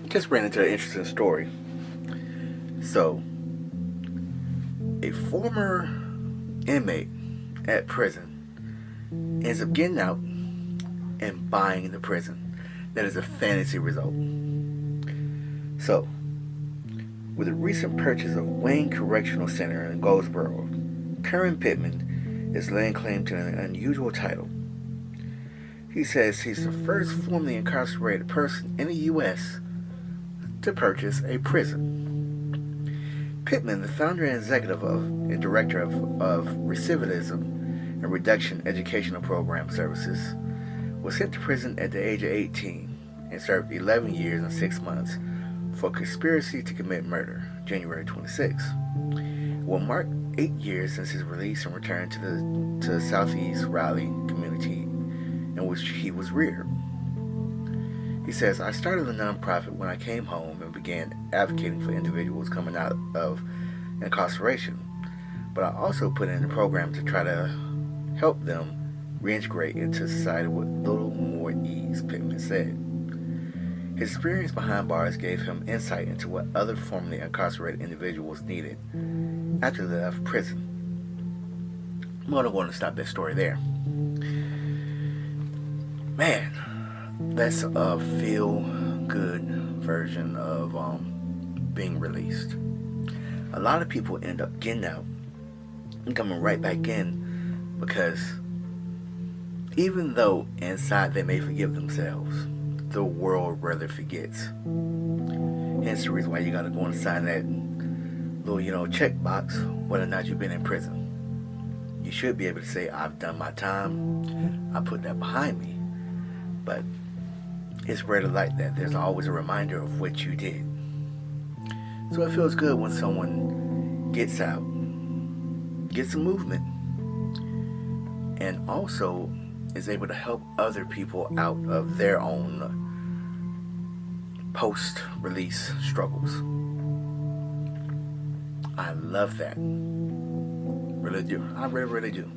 Just ran into an interesting story. So, a former inmate at prison ends up getting out and buying the prison. That is a fantasy result. So, with the recent purchase of Wayne Correctional Center in Goldsboro, Karen Pittman is laying claim to an unusual title. He says he's the first formerly incarcerated person in the U.S. to purchase a prison. Pittman, the founder and executive of and director of Recidivism and Reduction Educational Program Services, was sent to prison at the age of 18 and served 11 years and 6 months for conspiracy to commit murder, January 26. It will mark 8 years since his release and return to the Southeast Raleigh community in which he was reared. He says, I started a nonprofit when I came home and began advocating for individuals coming out of incarceration, but I also put in a program to try to help them reintegrate into society with little more ease, Pittman said. His experience behind bars gave him insight into what other formerly incarcerated individuals needed after they left prison. I'm going to stop that story there. Man, that's a feel-good version of being released. A lot of people end up getting out and coming right back in because even though inside they may forgive themselves, the world rather forgets. Hence the reason why you gotta go and sign that little, check box whether or not you've been in prison. You should be able to say, I've done my time, I put that behind me. But it's rarely like that. There's always a reminder of what you did. So it feels good when someone gets out, gets a movement, and also is able to help other people out of their own post-release struggles. I love that. Really do. I really, really do.